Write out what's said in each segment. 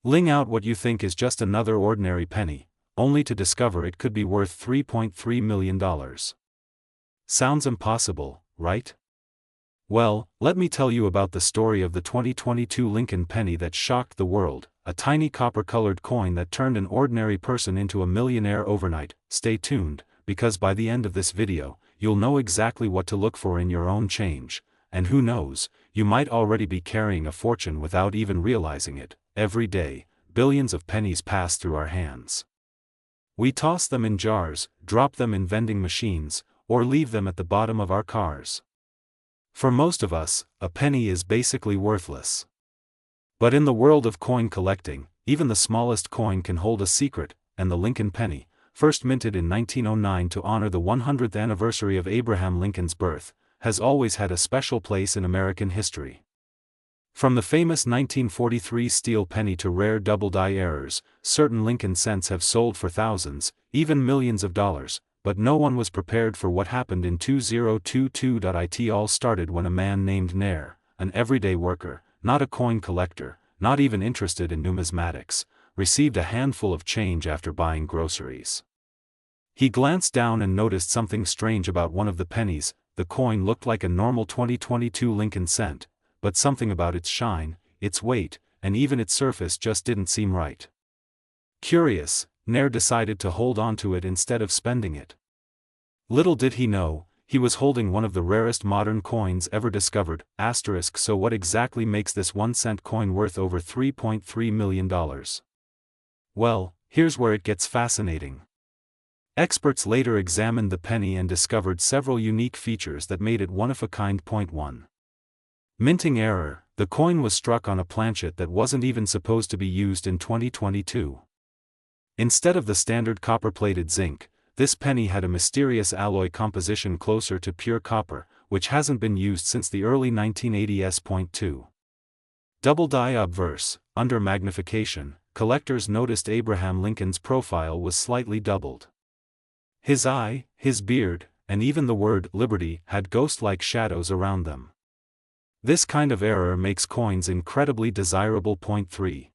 Ling out what you think is just another ordinary penny, only to discover it could be worth $3.3 million. Sounds impossible, right? Well, let me tell you about the story of the 2022 Lincoln penny that shocked the world, a tiny copper-colored coin that turned an ordinary person into a millionaire overnight. Stay tuned, because by the end of this video, you'll know exactly what to look for in your own change, and who knows, you might already be carrying a fortune without even realizing it. Every day, billions of pennies pass through our hands. We toss them in jars, drop them in vending machines, or leave them at the bottom of our cars. For most of us, a penny is basically worthless. But in the world of coin collecting, even the smallest coin can hold a secret, and the Lincoln penny, first minted in 1909 to honor the 100th anniversary of Abraham Lincoln's birth, has always had a special place in American history. From the famous 1943 steel penny to rare double-die errors, certain Lincoln cents have sold for thousands, even millions of dollars, but no one was prepared for what happened in 2022. It all started when a man named Nair, an everyday worker, not a coin collector, not even interested in numismatics, received a handful of change after buying groceries. He glanced down and noticed something strange about one of the pennies. The coin looked like a normal 2022 Lincoln cent, but something about its shine, its weight, and even its surface just didn't seem right. Curious, Nair decided to hold on to it instead of spending it. Little did he know, he was holding one of the rarest modern coins ever discovered. So what exactly makes this 1-cent coin worth over $3.3 million? Well, here's where it gets fascinating. Experts later examined the penny and discovered several unique features that made it one-of-a-kind. 1. Minting error: the coin was struck on a planchet that wasn't even supposed to be used in 2022. Instead of the standard copper-plated zinc, this penny had a mysterious alloy composition closer to pure copper, which hasn't been used since the early 1980s. 2. Double-die obverse: under magnification, collectors noticed Abraham Lincoln's profile was slightly doubled. His eye, his beard, and even the word liberty had ghost-like shadows around them. This kind of error makes coins incredibly desirable. 3.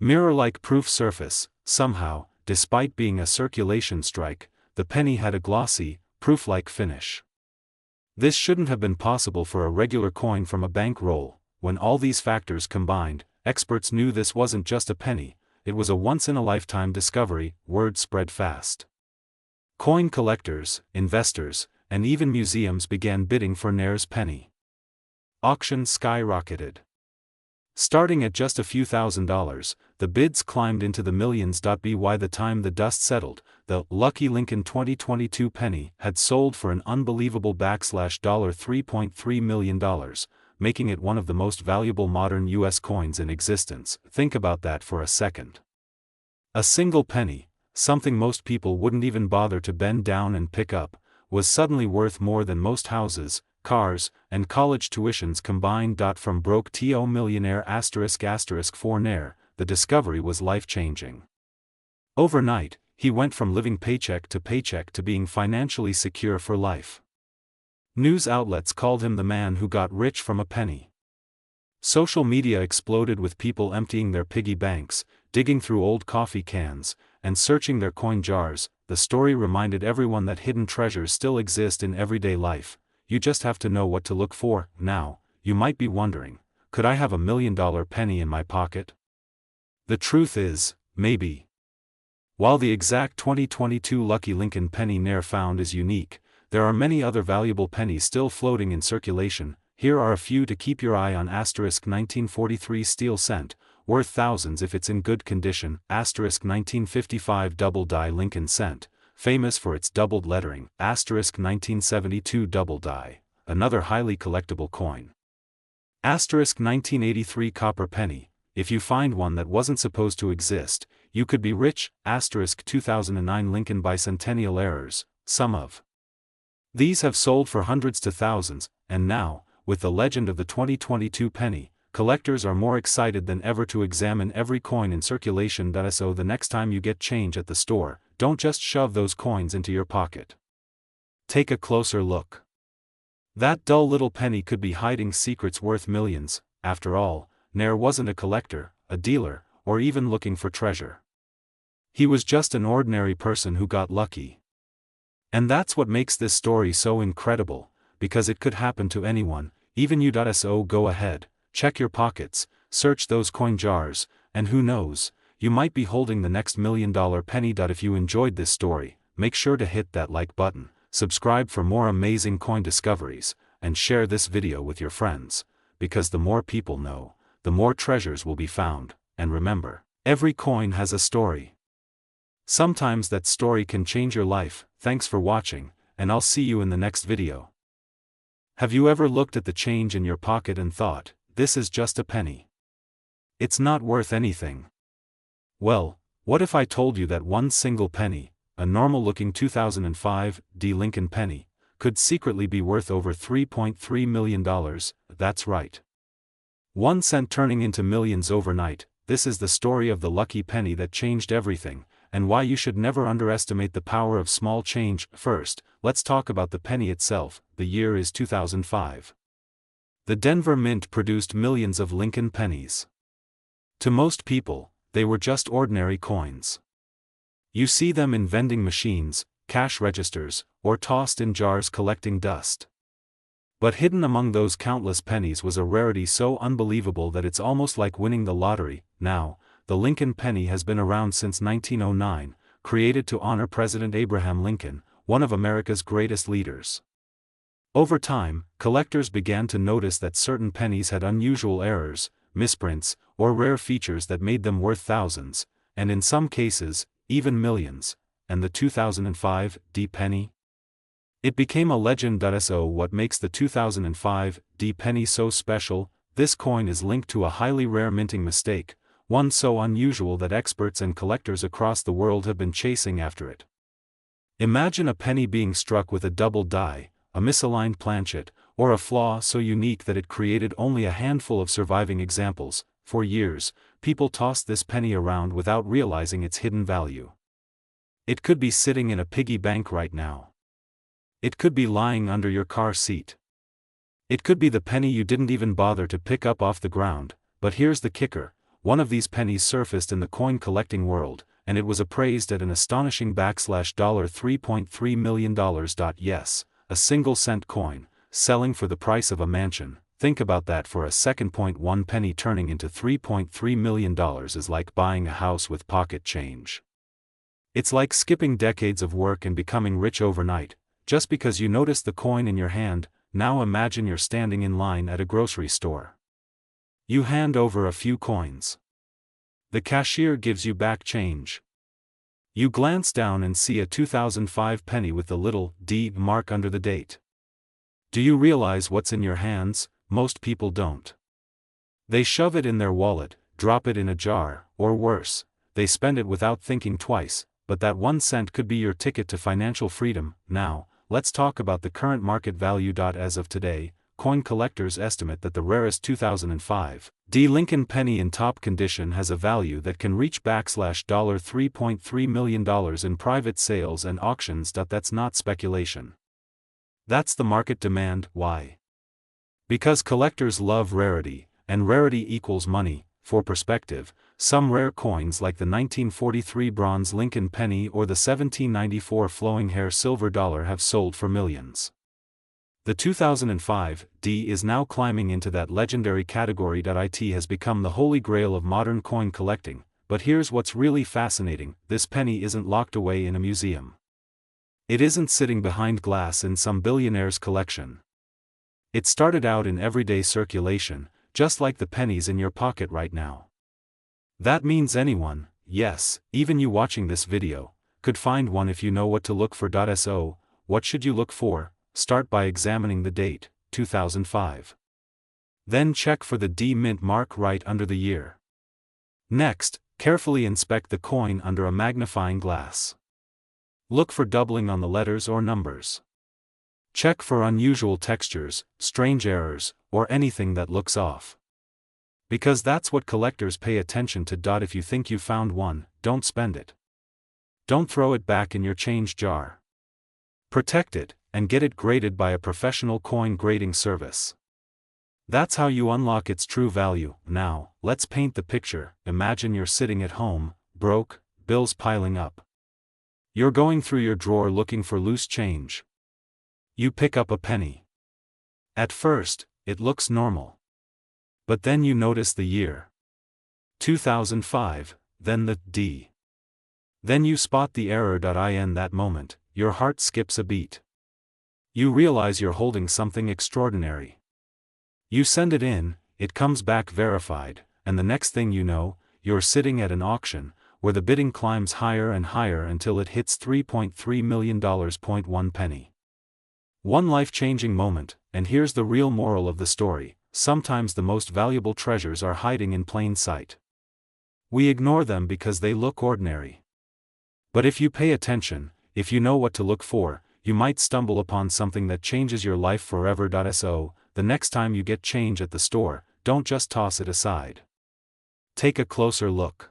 Mirror-like proof surface: somehow, despite being a circulation strike, the penny had a glossy, proof-like finish. This shouldn't have been possible for a regular coin from a bank roll. When all these factors combined, experts knew this wasn't just a penny, it was a once-in-a-lifetime discovery. Word spread fast. Coin collectors, investors, and even museums began bidding for Nair's penny. Auction skyrocketed. Starting at just a few $1,000s, the bids climbed into the millions. By the time the dust settled, the Lucky Lincoln 2022 penny had sold for an unbelievable $3.3 million, making it one of the most valuable modern U.S. coins in existence. Think about that for a second. A single penny, something most people wouldn't even bother to bend down and pick up, was suddenly worth more than most houses, cars, and college tuitions combined. From broke to millionaire ***. For Nair, the discovery was life-changing. Overnight, he went from living paycheck to being financially secure for life. News outlets called him the man who got rich from a penny. Social media exploded with people emptying their piggy banks, digging through old coffee cans, and searching their coin jars. The story reminded everyone that hidden treasures still exist in everyday life. You just have to know what to look for. Now, you might be wondering, could I have $1 million penny in my pocket? The truth is, maybe. While the exact 2022 Lucky Lincoln penny Nair found is unique, there are many other valuable pennies still floating in circulation. Here are a few to keep your eye on. 1943 steel cent, worth thousands if it's in good condition. 1955 double-die Lincoln cent, famous for its doubled lettering. 1972 double-die, another highly collectible coin. 1983 copper penny, if you find one that wasn't supposed to exist, you could be rich. 2009 Lincoln bicentennial errors, some of these have sold for hundreds to thousands, and now, with the legend of the 2022 penny, collectors are more excited than ever to examine every coin in circulation. So the next time you get change at the store, don't just shove those coins into your pocket. Take a closer look. That dull little penny could be hiding secrets worth millions. After all, Nair wasn't a collector, a dealer, or even looking for treasure. He was just an ordinary person who got lucky. And that's what makes this story so incredible, because it could happen to anyone, even you. So go ahead, check your pockets, search those coin jars, and who knows, you might be holding the next $1 million penny. If you enjoyed this story, make sure to hit that like button, subscribe for more amazing coin discoveries, and share this video with your friends, because the more people know, the more treasures will be found. And remember, every coin has a story. Sometimes that story can change your life. Thanks for watching, and I'll see you in the next video. Have you ever looked at the change in your pocket and thought, this is just a penny? It's not worth anything. Well, what if I told you that one single penny, a normal-looking 2005 Lincoln penny, could secretly be worth over $3.3 million? That's right. 1 cent turning into millions overnight. This is the story of the lucky penny that changed everything, and why you should never underestimate the power of small change. First, let's talk about the penny itself. The year is 2005. The Denver Mint produced millions of Lincoln pennies. To most people, they were just ordinary coins. You see them in vending machines, cash registers, or tossed in jars collecting dust. But hidden among those countless pennies was a rarity so unbelievable that it's almost like winning the lottery. Now, the Lincoln penny has been around since 1909, created to honor President Abraham Lincoln, one of America's greatest leaders. Over time, collectors began to notice that certain pennies had unusual errors, misprints, or rare features that made them worth thousands, and in some cases, even millions. And the 2005 penny? It became a legend. So what makes the 2005 penny so special? This coin is linked to a highly rare minting mistake, one so unusual that experts and collectors across the world have been chasing after it. Imagine a penny being struck with a double die, a misaligned planchet, or a flaw so unique that it created only a handful of surviving examples. For years, people tossed this penny around without realizing its hidden value. It could be sitting in a piggy bank right now. It could be lying under your car seat. It could be the penny you didn't even bother to pick up off the ground. But here's the kicker: one of these pennies surfaced in the coin collecting world, and it was appraised at an astonishing $3.3 million. Yes, a single cent coin, selling for the price of a mansion. Think about that for a second. 1 penny turning into $3.3 million is like buying a house with pocket change. It's like skipping decades of work and becoming rich overnight, just because you noticed the coin in your hand. Now imagine you're standing in line at a grocery store. You hand over a few coins. The cashier gives you back change. You glance down and see a 2005 penny with the little D mark under the date. Do you realize what's in your hands? Most people don't. They shove it in their wallet, drop it in a jar, or worse, they spend it without thinking twice. But that 1 cent could be your ticket to financial freedom. Now, let's talk about the current market value. As of today, coin collectors estimate that the rarest 2005 Lincoln penny in top condition has a value that can reach $3.3 million in private sales and auctions. That's not speculation. That's the market demand. Why? Because collectors love rarity, and rarity equals money. For perspective, some rare coins like the 1943 bronze Lincoln penny or the 1794 flowing hair silver dollar have sold for millions. The 2005 is now climbing into that legendary category. It has become the holy grail of modern coin collecting. But here's what's really fascinating: this penny isn't locked away in a museum. It isn't sitting behind glass in some billionaire's collection. It started out in everyday circulation, just like the pennies in your pocket right now. That means anyone, yes, even you watching this video, could find one if you know what to look for. So, what should you look for? Start by examining the date, 2005. Then check for the D mint mark right under the year. Next, carefully inspect the coin under a magnifying glass. Look for doubling on the letters or numbers. Check for unusual textures, strange errors, or anything that looks off. Because that's what collectors pay attention to. If you think you found one, don't spend it. Don't throw it back in your change jar. Protect it, and get it graded by a professional coin grading service. That's how you unlock its true value. Now, let's paint the picture. Imagine you're sitting at home, broke, bills piling up. You're going through your drawer looking for loose change. You pick up a penny. At first, it looks normal. But then you notice the year. 2005, then the D. Then you spot the error. In that moment, your heart skips a beat. You realize you're holding something extraordinary. You send it in, it comes back verified, and the next thing you know, you're sitting at an auction, where the bidding climbs higher and higher until it hits $3.3 million. 1 penny. One life-changing moment, and here's the real moral of the story: sometimes the most valuable treasures are hiding in plain sight. We ignore them because they look ordinary. But if you pay attention, if you know what to look for, you might stumble upon something that changes your life forever. So, the next time you get change at the store, don't just toss it aside. Take a closer look.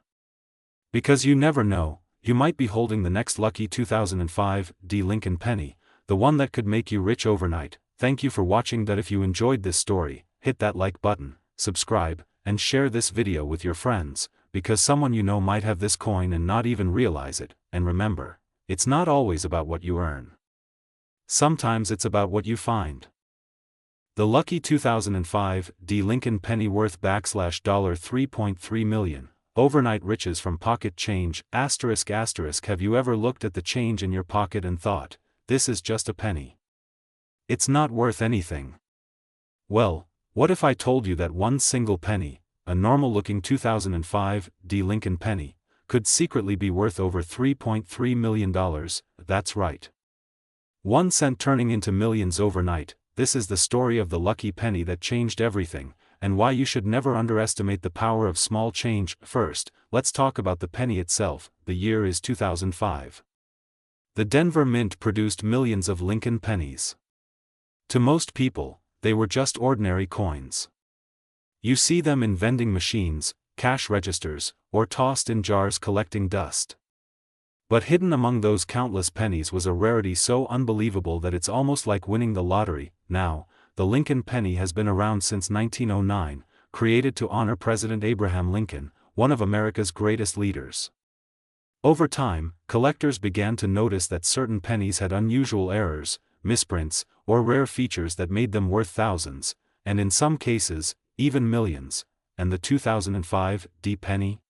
Because you never know, you might be holding the next lucky 2005 D Lincoln penny, the one that could make you rich overnight. Thank you for watching. If you enjoyed this story, hit that like button, subscribe, and share this video with your friends, because someone you know might have this coin and not even realize it. And remember, it's not always about what you earn. Sometimes it's about what you find. The lucky 2005 D Lincoln penny worth $3.3 million. Overnight riches from pocket change. ****. Have you ever looked at the change in your pocket and thought, this is just a penny? It's not worth anything. Well, what if I told you that one single penny, a normal-looking 2005 D Lincoln penny, could secretly be worth over $3.3 million? That's right. 1 cent turning into millions overnight. This is the story of the lucky penny that changed everything, and why you should never underestimate the power of small change. First, let's talk about the penny itself. The year is 2005. The Denver Mint produced millions of Lincoln pennies. To most people, they were just ordinary coins. You see them in vending machines, cash registers, or tossed in jars collecting dust. But hidden among those countless pennies was a rarity so unbelievable that it's almost like winning the lottery. Now, the Lincoln penny has been around since 1909, created to honor President Abraham Lincoln, one of America's greatest leaders. Over time, collectors began to notice that certain pennies had unusual errors, misprints, or rare features that made them worth thousands, and in some cases, even millions. And the 2005 D penny?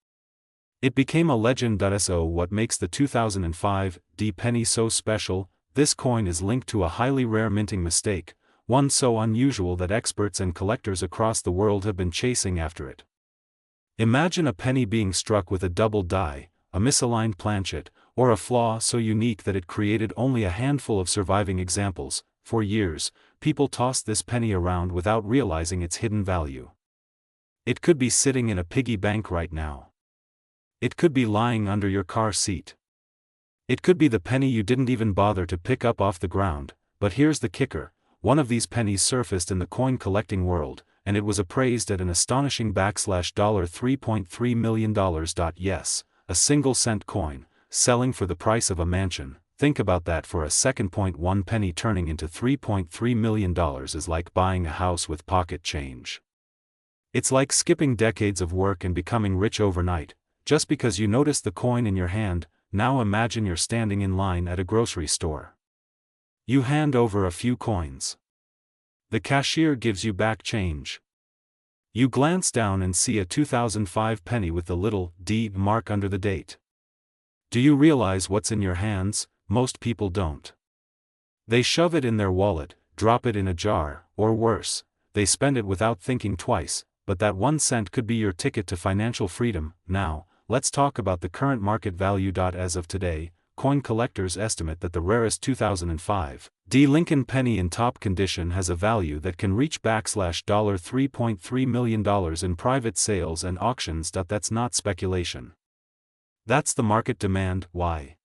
It became a legend. So what makes the 2005 D penny so special? This coin is linked to a highly rare minting mistake, one so unusual that experts and collectors across the world have been chasing after it. Imagine a penny being struck with a double die, a misaligned planchet, or a flaw so unique that it created only a handful of surviving examples. For years, people tossed this penny around without realizing its hidden value. It could be sitting in a piggy bank right now. It could be lying under your car seat. It could be the penny you didn't even bother to pick up off the ground. But here's the kicker: one of these pennies surfaced in the coin collecting world, and it was appraised at an astonishing $3.3 million. Yes, a single cent coin, selling for the price of a mansion. Think about that for a second. 1 penny turning into $3.3 million is like buying a house with pocket change. It's like skipping decades of work and becoming rich overnight, just because you noticed the coin in your hand. Now imagine you're standing in line at a grocery store. You hand over a few coins. The cashier gives you back change. You glance down and see a 2005 penny with the little D mark under the date. Do you realize what's in your hands? Most people don't. They shove it in their wallet, drop it in a jar, or worse, they spend it without thinking twice. But that 1 cent could be your ticket to financial freedom. Now, let's talk about the current market value. As of today, coin collectors estimate that the rarest 2005 D Lincoln penny in top condition has a value that can reach $3.3 million in private sales and auctions. That's not speculation. That's the market demand. Why?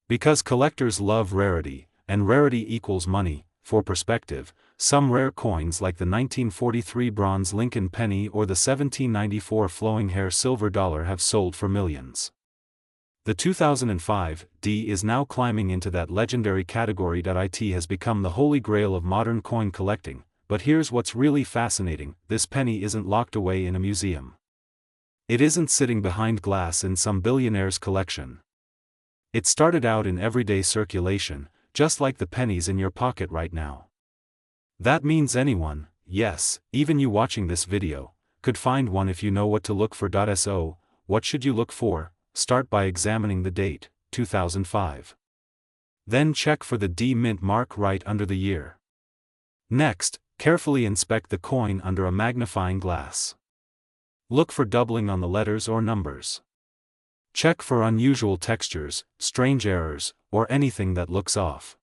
Because collectors love rarity, and rarity equals money. For perspective, some rare coins like the 1943 bronze Lincoln penny or the 1794 flowing hair silver dollar have sold for millions. The 2005 D is now climbing into that legendary category. It has become the holy grail of modern coin collecting, but here's what's really fascinating: this penny isn't locked away in a museum. It isn't sitting behind glass in some billionaire's collection. It started out in everyday circulation, just like the pennies in your pocket right now. That means anyone, yes, even you watching this video, could find one if you know what to look for. So, what should you look for? Start by examining the date, 2005. Then check for the D mint mark right under the year. Next, carefully inspect the coin under a magnifying glass. Look for doubling on the letters or numbers. Check for unusual textures, strange errors, or anything that looks off.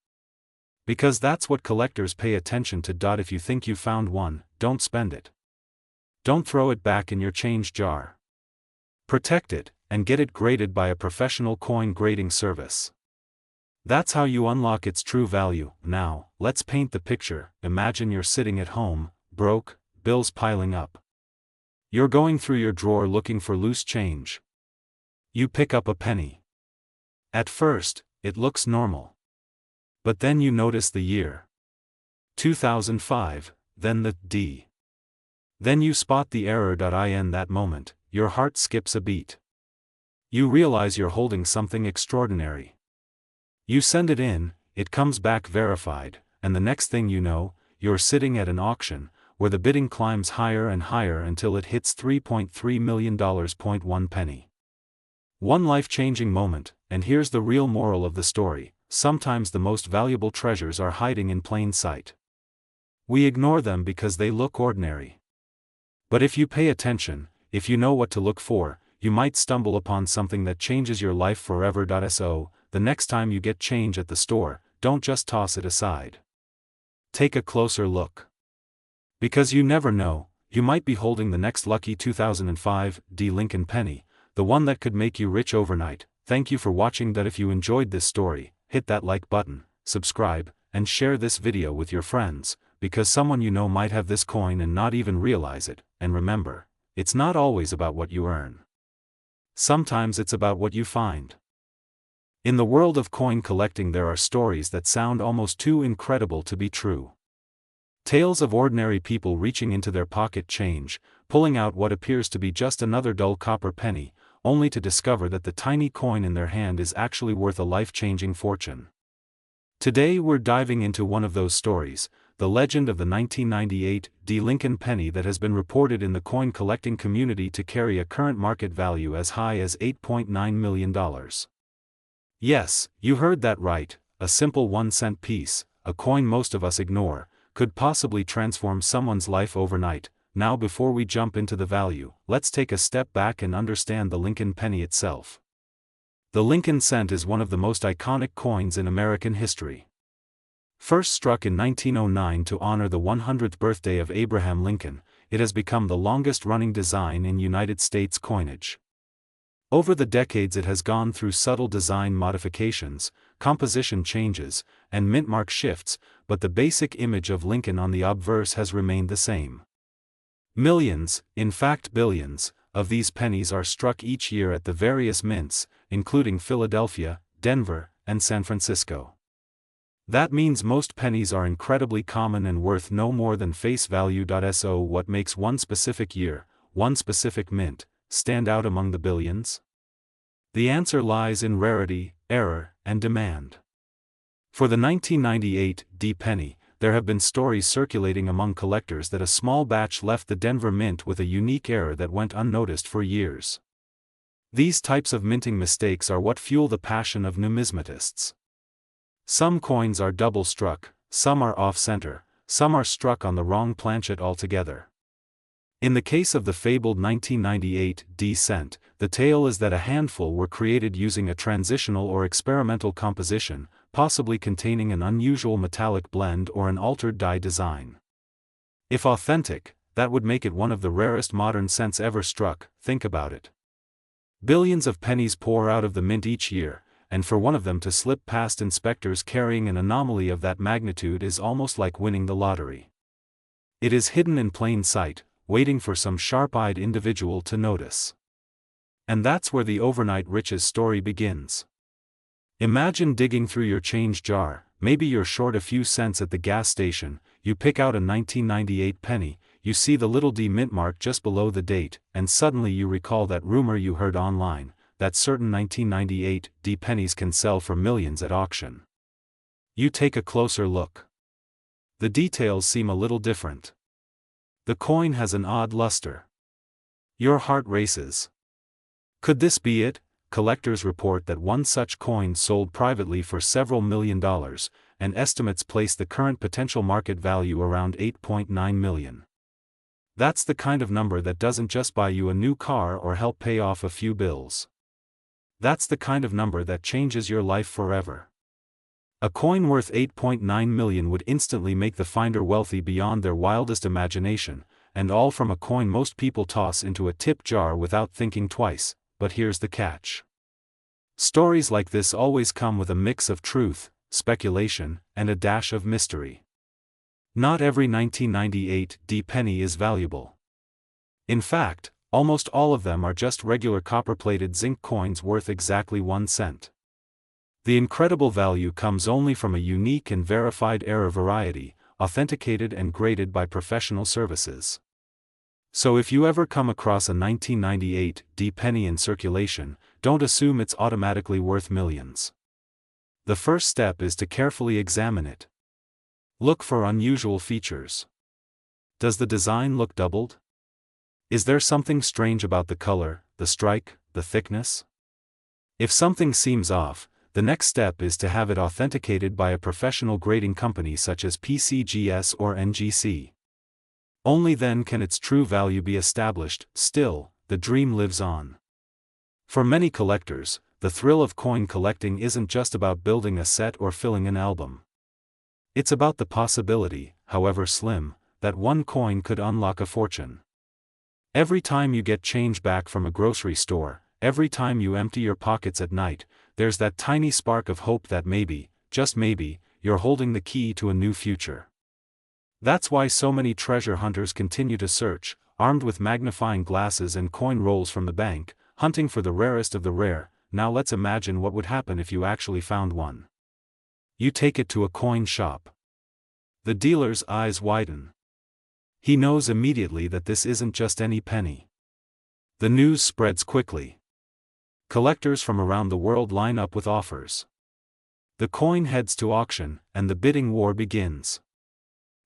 Because that's what collectors pay attention to. If you think you found one, don't spend it. Don't throw it back in your change jar. Protect it, and get it graded by a professional coin grading service. That's how you unlock its true value. Now, let's paint the picture. Imagine you're sitting at home, broke, bills piling up. You're going through your drawer looking for loose change. You pick up a penny. At first, it looks normal. But then you notice the year. 2005, then the D. Then you spot the error. In that moment, your heart skips a beat. You realize you're holding something extraordinary. You send it in, it comes back verified, and the next thing you know, you're sitting at an auction, where the bidding climbs higher and higher until it hits $3.3 million. 1 penny. One life-changing moment, and here's the real moral of the story: sometimes the most valuable treasures are hiding in plain sight. We ignore them because they look ordinary. But if you pay attention, if you know what to look for, you might stumble upon something that changes your life forever. So, the next time you get change at the store, don't just toss it aside. Take a closer look. Because you never know, you might be holding the next lucky 2005 D Lincoln penny, the one that could make you rich overnight. Thank you for watching. If you enjoyed this story, hit that like button, subscribe, and share this video with your friends, because someone you know might have this coin and not even realize it. And remember, it's not always about what you earn. Sometimes it's about what you find. In the world of coin collecting, there are stories that sound almost too incredible to be true. Tales of ordinary people reaching into their pocket change, pulling out what appears to be just another dull copper penny, only to discover that the tiny coin in their hand is actually worth a life-changing fortune. Today we're diving into one of those stories, the legend of the 1998 D Lincoln penny that has been reported in the coin collecting community to carry a current market value as high as $8.9 million. Yes, you heard that right, a simple 1-cent piece, a coin most of us ignore, could possibly transform someone's life overnight. Now, before we jump into the value, let's take a step back and understand the Lincoln penny itself. The Lincoln cent is one of the most iconic coins in American history. First struck in 1909 to honor the 100th birthday of Abraham Lincoln, it has become the longest-running design in United States coinage. Over the decades it has gone through subtle design modifications, composition changes, and mint mark shifts, but the basic image of Lincoln on the obverse has remained the same. Millions, in fact billions, of these pennies are struck each year at the various mints, including Philadelphia, Denver, and San Francisco. That means most pennies are incredibly common and worth no more than face value. So what makes one specific year, one specific mint, stand out among the billions? The answer lies in rarity, error, and demand. For the 1998 D penny, there have been stories circulating among collectors that a small batch left the Denver Mint with a unique error that went unnoticed for years. These types of minting mistakes are what fuel the passion of numismatists. Some coins are double-struck, some are off-center, some are struck on the wrong planchet altogether. In the case of the fabled 1998 D cent, the tale is that a handful were created using a transitional or experimental composition, possibly containing an unusual metallic blend or an altered die design. If authentic, that would make it one of the rarest modern cents ever struck. Think about it. Billions of pennies pour out of the mint each year, and for one of them to slip past inspectors carrying an anomaly of that magnitude is almost like winning the lottery. It is hidden in plain sight, waiting for some sharp-eyed individual to notice. And that's where the overnight riches story begins. Imagine digging through your change jar. Maybe you're short a few cents at the gas station, you pick out a 1998 penny, you see the little D mint mark just below the date, and suddenly you recall that rumor you heard online, that certain 1998 D pennies can sell for millions at auction. You take a closer look. The details seem a little different. The coin has an odd luster. Your heart races. Could this be it? Collectors report that one such coin sold privately for several $1,000,000, and estimates place the current potential market value around $8.9 million. That's the kind of number that doesn't just buy you a new car or help pay off a few bills. That's the kind of number that changes your life forever. A coin worth $8.9 million would instantly make the finder wealthy beyond their wildest imagination, and all from a coin most people toss into a tip jar without thinking twice. But here's the catch. Stories like this always come with a mix of truth, speculation, and a dash of mystery. Not every 1998 D penny is valuable. In fact, almost all of them are just regular copper-plated zinc coins worth exactly 1 cent. The incredible value comes only from a unique and verified error variety, authenticated and graded by professional services. So if you ever come across a 1998 D penny in circulation, don't assume it's automatically worth millions. The first step is to carefully examine it. Look for unusual features. Does the design look doubled? Is there something strange about the color, the strike, the thickness? If something seems off, the next step is to have it authenticated by a professional grading company such as PCGS or NGC. Only then can its true value be established. Still, the dream lives on. For many collectors, the thrill of coin collecting isn't just about building a set or filling an album. It's about the possibility, however slim, that one coin could unlock a fortune. Every time you get change back from a grocery store, every time you empty your pockets at night, there's that tiny spark of hope that maybe, just maybe, you're holding the key to a new future. That's why so many treasure hunters continue to search, armed with magnifying glasses and coin rolls from the bank, hunting for the rarest of the rare. Now let's imagine what would happen if you actually found one. You take it to a coin shop. The dealer's eyes widen. He knows immediately that this isn't just any penny. The news spreads quickly. Collectors from around the world line up with offers. The coin heads to auction, and the bidding war begins.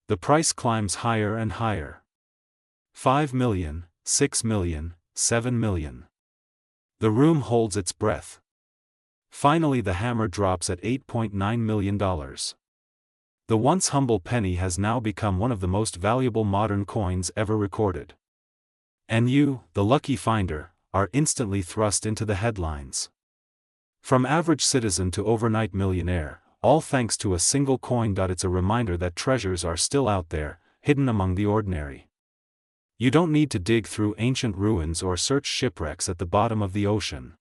The price climbs higher and higher. 5 million, 6 million, 7 million. The room holds its breath. Finally the hammer drops at $8.9 million. The once humble penny has now become one of the most valuable modern coins ever recorded. And you, the lucky finder, are instantly thrust into the headlines. From average citizen to overnight millionaire, all thanks to a single coin. It's a reminder that treasures are still out there, hidden among the ordinary. You don't need to dig through ancient ruins or search shipwrecks at the bottom of the ocean.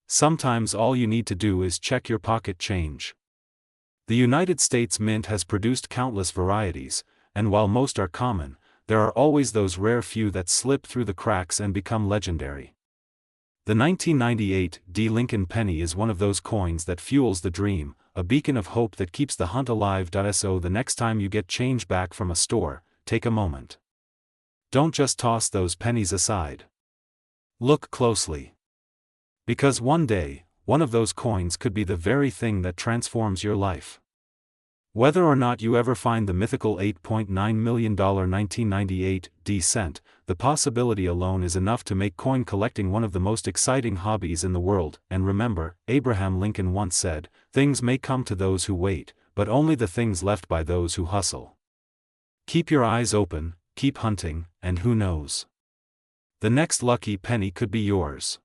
Sometimes all you need to do is check your pocket change. The United States Mint has produced countless varieties, and while most are common, there are always those rare few that slip through the cracks and become legendary. The 1998 D Lincoln penny is one of those coins that fuels the dream, a beacon of hope that keeps the hunt alive. So the next time you get change back from a store, take a moment. Don't just toss those pennies aside. Look closely. Because one day, one of those coins could be the very thing that transforms your life. Whether or not you ever find the mythical $8.9 million 1998 D cent, the possibility alone is enough to make coin collecting one of the most exciting hobbies in the world. And remember, Abraham Lincoln once said, "Things may come to those who wait, but only the things left by those who hustle." Keep your eyes open, keep hunting, and who knows? The next lucky penny could be yours.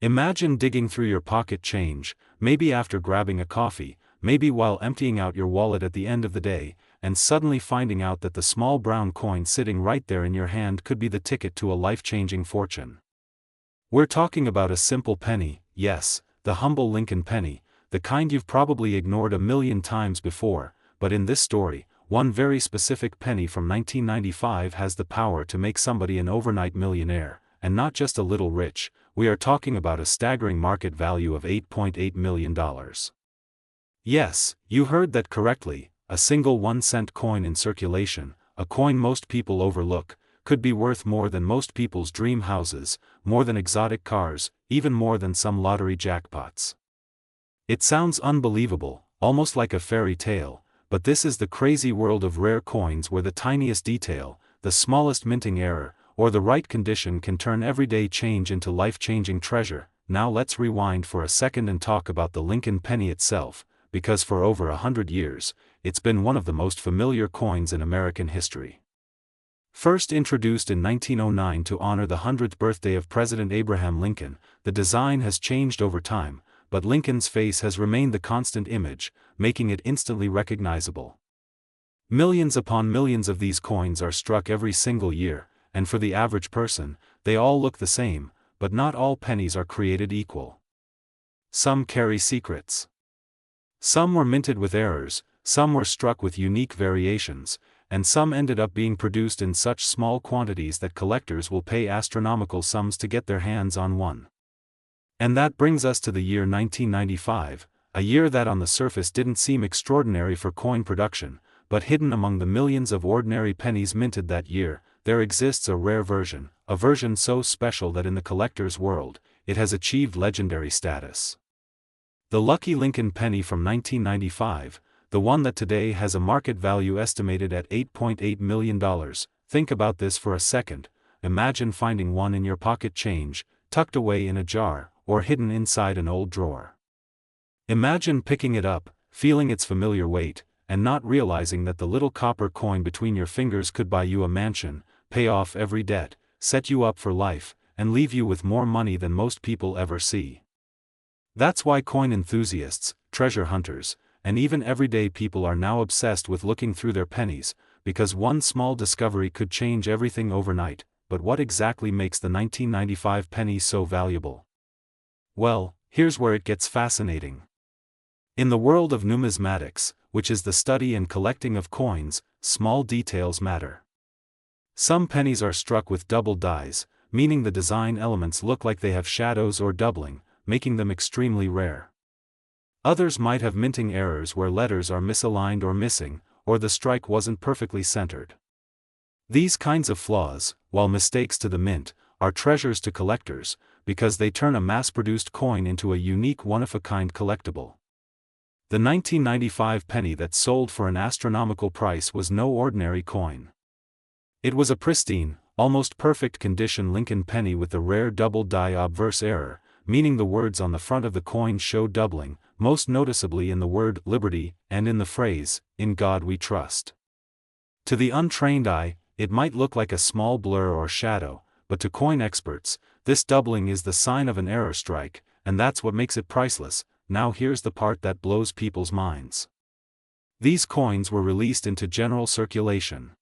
Imagine digging through your pocket change, maybe after grabbing a coffee, maybe while emptying out your wallet at the end of the day, and suddenly finding out that the small brown coin sitting right there in your hand could be the ticket to a life-changing fortune. We're talking about a simple penny, yes, the humble Lincoln penny, the kind you've probably ignored a million times before, but in this story, one very specific penny from 1995 has the power to make somebody an overnight millionaire, and not just a little rich. We are talking about a staggering market value of $8.8 million. Yes, you heard that correctly, a single 1-cent coin in circulation, a coin most people overlook, could be worth more than most people's dream houses, more than exotic cars, even more than some lottery jackpots. It sounds unbelievable, almost like a fairy tale, but this is the crazy world of rare coins where the tiniest detail, the smallest minting error, or the right condition can turn everyday change into life-changing treasure. Now let's rewind for a second and talk about the Lincoln penny itself, because for over 100 years, it's been one of the most familiar coins in American history. First introduced in 1909 to honor the 100th birthday of President Abraham Lincoln, the design has changed over time, but Lincoln's face has remained the constant image, making it instantly recognizable. Millions upon millions of these coins are struck every single year, and for the average person, they all look the same, but not all pennies are created equal. Some carry secrets. Some were minted with errors, some were struck with unique variations, and some ended up being produced in such small quantities that collectors will pay astronomical sums to get their hands on one. And that brings us to the year 1995, a year that on the surface didn't seem extraordinary for coin production, but hidden among the millions of ordinary pennies minted that year, there exists a rare version, a version so special that in the collector's world, it has achieved legendary status. The lucky Lincoln penny from 1995, the one that today has a market value estimated at $8.8 million, think about this for a second. Imagine finding one in your pocket change, tucked away in a jar, or hidden inside an old drawer. Imagine picking it up, feeling its familiar weight, and not realizing that the little copper coin between your fingers could buy you a mansion, pay off every debt, set you up for life, and leave you with more money than most people ever see. That's why coin enthusiasts, treasure hunters, and even everyday people are now obsessed with looking through their pennies, because one small discovery could change everything overnight. But what exactly makes the 1995 penny so valuable? Well, here's where it gets fascinating. In the world of numismatics, which is the study and collecting of coins, small details matter. Some pennies are struck with double dies, meaning the design elements look like they have shadows or doubling, making them extremely rare. Others might have minting errors where letters are misaligned or missing, or the strike wasn't perfectly centered. These kinds of flaws, while mistakes to the mint, are treasures to collectors, because they turn a mass-produced coin into a unique one-of-a-kind collectible. The 1995 penny that sold for an astronomical price was no ordinary coin. It was a pristine, almost perfect condition Lincoln penny with the rare double die obverse error, meaning the words on the front of the coin show doubling, most noticeably in the word liberty, and in the phrase, "In God we trust." To the untrained eye, it might look like a small blur or shadow, but to coin experts, this doubling is the sign of an error strike, and that's what makes it priceless. Now here's the part that blows people's minds. These coins were released into general circulation.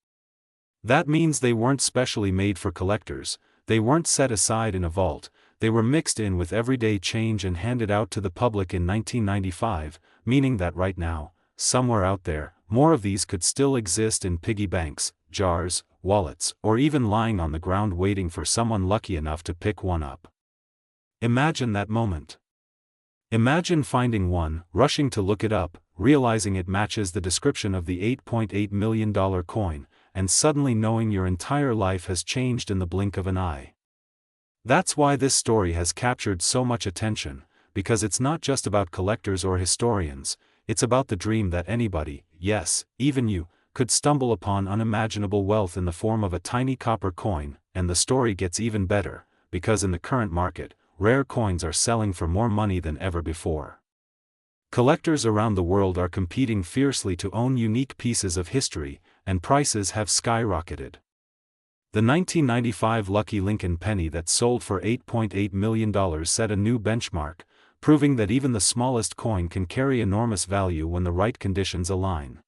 That means they weren't specially made for collectors, they weren't set aside in a vault, they were mixed in with everyday change and handed out to the public in 1995, meaning that right now, somewhere out there, more of these could still exist in piggy banks, jars, wallets, or even lying on the ground waiting for someone lucky enough to pick one up. Imagine that moment. Imagine finding one, rushing to look it up, realizing it matches the description of the $8.8 million coin, and suddenly knowing your entire life has changed in the blink of an eye. That's why this story has captured so much attention, because it's not just about collectors or historians, it's about the dream that anybody, yes, even you, could stumble upon unimaginable wealth in the form of a tiny copper coin. And the story gets even better, because in the current market, rare coins are selling for more money than ever before. Collectors around the world are competing fiercely to own unique pieces of history, and prices have skyrocketed. The 1995 Lucky Lincoln penny that sold for $8.8 million set a new benchmark, proving that even the smallest coin can carry enormous value when the right conditions align.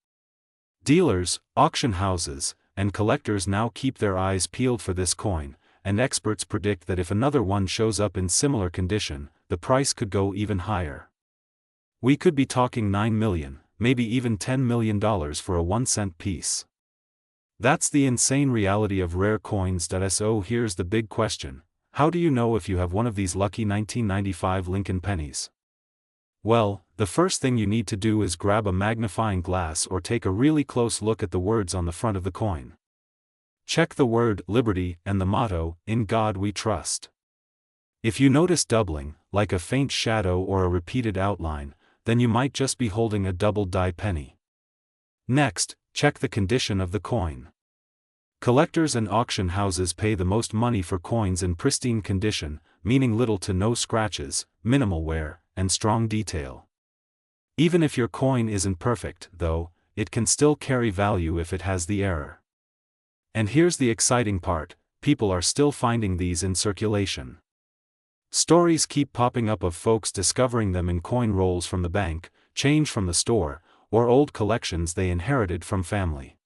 Dealers, auction houses, and collectors now keep their eyes peeled for this coin, and experts predict that if another one shows up in similar condition, the price could go even higher. We could be talking $9 million, maybe even $10 million for a 1-cent piece. That's the insane reality of rare coins. So here's the big question: how do you know if you have one of these lucky 1995 Lincoln pennies? Well, The first thing you need to do is grab a magnifying glass or take a really close look at the words on the front of the coin. Check the word liberty and the motto, "In God We Trust." If you notice doubling, like a faint shadow or a repeated outline, then you might just be holding a double-die penny. Next, check the condition of the coin. Collectors and auction houses pay the most money for coins in pristine condition, meaning little to no scratches, minimal wear, and strong detail. Even if your coin isn't perfect, though, it can still carry value if it has the error. And here's the exciting part: people are still finding these in circulation. Stories keep popping up of folks discovering them in coin rolls from the bank, change from the store, or old collections they inherited from family.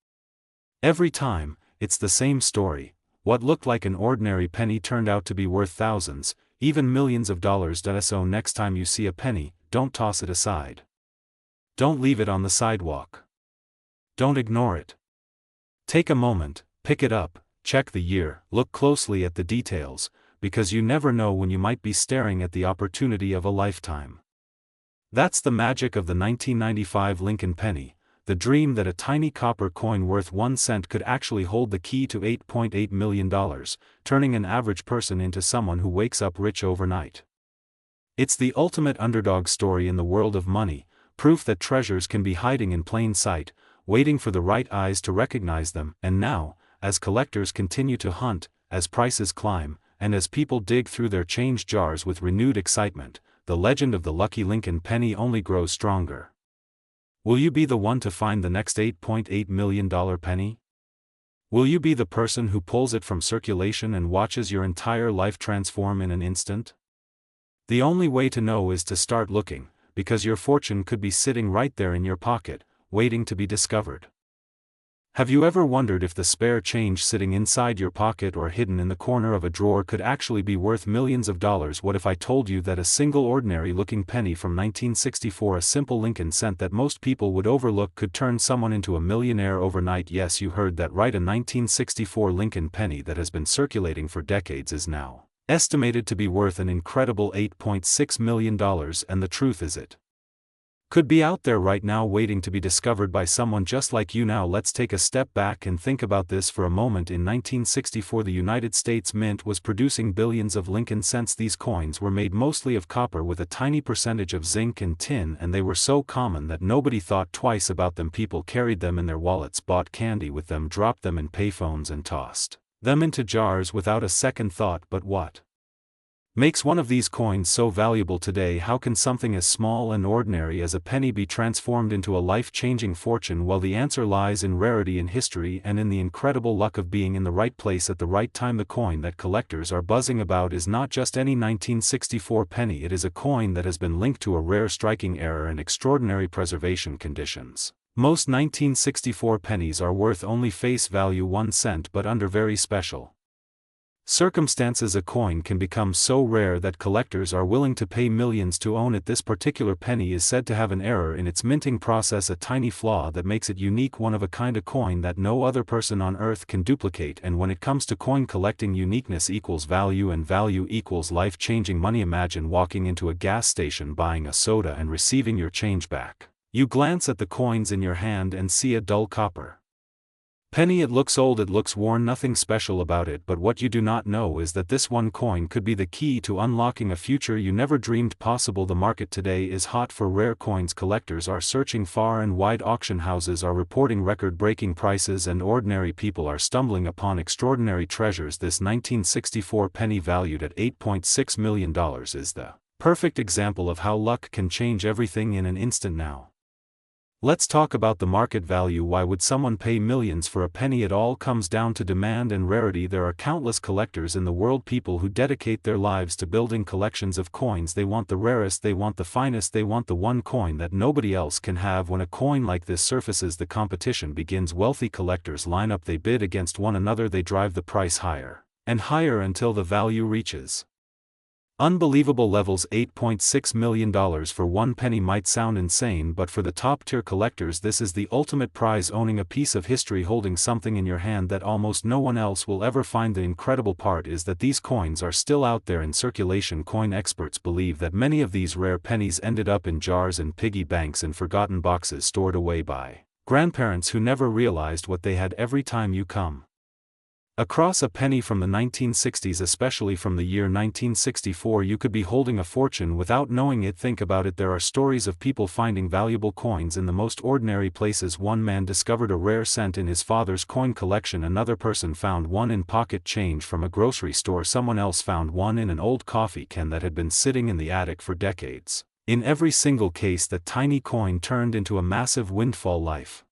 Every time, it's the same story: what looked like an ordinary penny turned out to be worth thousands, even millions of dollars. So next time you see a penny, don't toss it aside. Don't leave it on the sidewalk. Don't ignore it. Take a moment, pick it up, check the year, look closely at the details, because you never know when you might be staring at the opportunity of a lifetime. That's the magic of the 1995 Lincoln penny, the dream that a tiny copper coin worth 1 cent could actually hold the key to $8.8 million, turning an average person into someone who wakes up rich overnight. It's the ultimate underdog story in the world of money, proof that treasures can be hiding in plain sight, waiting for the right eyes to recognize them. And now, as collectors continue to hunt, as prices climb, and as people dig through their change jars with renewed excitement, the legend of the lucky Lincoln penny only grows stronger. Will you be the one to find the next $8.8 million penny? Will you be the person who pulls it from circulation and watches your entire life transform in an instant? The only way to know is to start looking, because your fortune could be sitting right there in your pocket, waiting to be discovered. Have you ever wondered if the spare change sitting inside your pocket or hidden in the corner of a drawer could actually be worth millions of dollars? What if I told you that a single ordinary-looking penny from 1964, a simple Lincoln cent that most people would overlook, could turn someone into a millionaire overnight? Yes, you heard that right. A 1964 Lincoln penny that has been circulating for decades is now estimated to be worth an incredible $8.6 million, and the truth is it could be out there right now waiting to be discovered by someone just like you. Now let's take a step back and think about this for a moment. In 1964, the United States Mint was producing billions of Lincoln cents. These coins were made mostly of copper with a tiny percentage of zinc and tin, and they were so common that nobody thought twice about them. People carried them in their wallets, bought candy with them, dropped them in payphones, and tossed them into jars without a second thought. But what makes one of these coins so valuable today? How can something as small and ordinary as a penny be transformed into a life-changing fortune? Well, the answer lies in rarity, in history, and in the incredible luck of being in the right place at the right time. The coin that collectors are buzzing about is not just any 1964 penny. It is a coin that has been linked to a rare, striking error and extraordinary preservation conditions. Most 1964 pennies are worth only face value 1 cent, but under very special circumstances a coin can become so rare that collectors are willing to pay millions to own it. This particular penny is said to have an error in its minting process, a tiny flaw that makes it unique, one of a kind, a coin that no other person on earth can duplicate. And when it comes to coin collecting, uniqueness equals value, and value equals life-changing money. Imagine walking into a gas station, buying a soda, and receiving your change back. You glance at the coins in your hand and see a dull copper penny. It looks old, it looks worn, nothing special about it. But what you do not know is that this one coin could be the key to unlocking a future you never dreamed possible. The market today is hot for rare coins. Collectors are searching far and wide. Auction houses are reporting record-breaking prices, and ordinary people are stumbling upon extraordinary treasures. This 1964 penny, valued at $8.6 million, is the perfect example of how luck can change everything in an instant. Now let's talk about the market value. Why would someone pay millions for a penny? It all comes down to demand and rarity. There are countless collectors in the world, people who dedicate their lives to building collections of coins. They want the rarest, they want the finest, they want the one coin that nobody else can have. When a coin like this surfaces, the competition begins. Wealthy collectors line up, they bid against one another, they drive the price higher and higher until the value reaches Unbelievable levels. $8.6 million for one penny might sound insane, but for the top-tier collectors this is the ultimate prize, owning a piece of history, holding something in your hand that almost no one else will ever find. The incredible part is that these coins are still out there in circulation. Coin experts believe that many of these rare pennies ended up in jars and piggy banks and forgotten boxes stored away by grandparents who never realized what they had. Every time you come across a penny from the 1960s, especially from the year 1964, you could be holding a fortune without knowing it. Think about it, there are stories of people finding valuable coins in the most ordinary places. One man discovered a rare cent in his father's coin collection, another person found one in pocket change from a grocery store, someone else found one in an old coffee can that had been sitting in the attic for decades. In every single case, that tiny coin turned into a massive windfall, life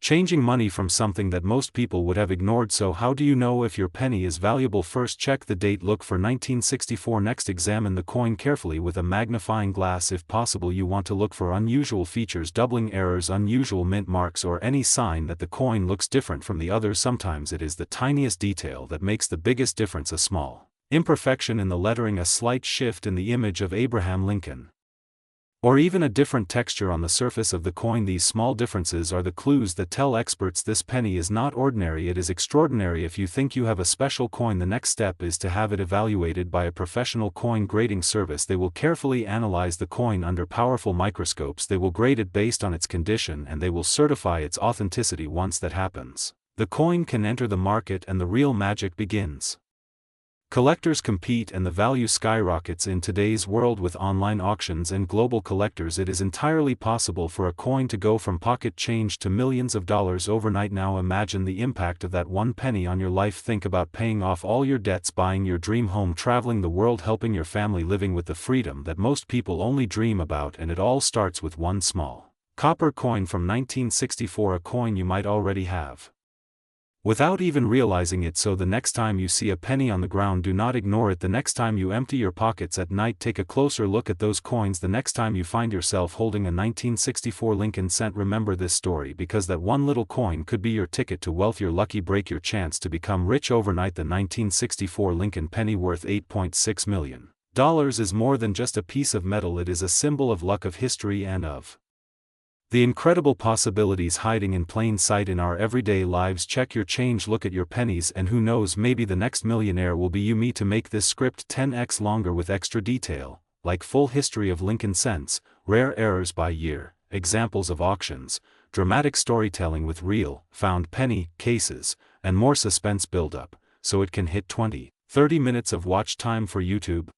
changing money from something that most people would have ignored. So how do you know if your penny is valuable? First, check the date. Look for 1964. Next, examine the coin carefully with a magnifying glass. If possible, you want to look for unusual features, doubling errors, unusual mint marks, or any sign that the coin looks different from the others. Sometimes it is the tiniest detail that makes the biggest difference. A small imperfection in the lettering, a slight shift in the image of Abraham Lincoln, or even a different texture on the surface of the coin. These small differences are the clues that tell experts this penny is not ordinary, it is extraordinary. If you think you have a special coin, the next step is to have it evaluated by a professional coin grading service. They will carefully analyze the coin under powerful microscopes. They will grade it based on its condition, and they will certify its authenticity. Once that happens, the coin can enter the market and the real magic begins. Collectors compete and the value skyrockets. In today's world with online auctions and global collectors, it is entirely possible for a coin to go from pocket change to millions of dollars overnight. Now imagine the impact of that one penny on your life. Think about paying off all your debts, buying your dream home, traveling the world, helping your family, living with the freedom that most people only dream about. And it all starts with one small copper coin from 1964, a coin you might already have without even realizing it. So the next time you see a penny on the ground, do not ignore it. The next time you empty your pockets at night, take a closer look at those coins. The next time you find yourself holding a 1964 Lincoln cent, remember this story, because that one little coin could be your ticket to wealth, your lucky break, your chance to become rich overnight. The 1964 Lincoln penny, worth $8.6 million, is more than just a piece of metal. It is a symbol of luck, of history, and of the incredible possibilities hiding in plain sight in our everyday lives. Check your change, look at your pennies, and who knows, maybe the next millionaire will be you. Me to make this script 10x longer with extra detail, like full history of Lincoln cents, rare errors by year, examples of auctions, dramatic storytelling with real, found penny cases, and more suspense build-up, so it can hit 20-30 minutes of watch time for YouTube.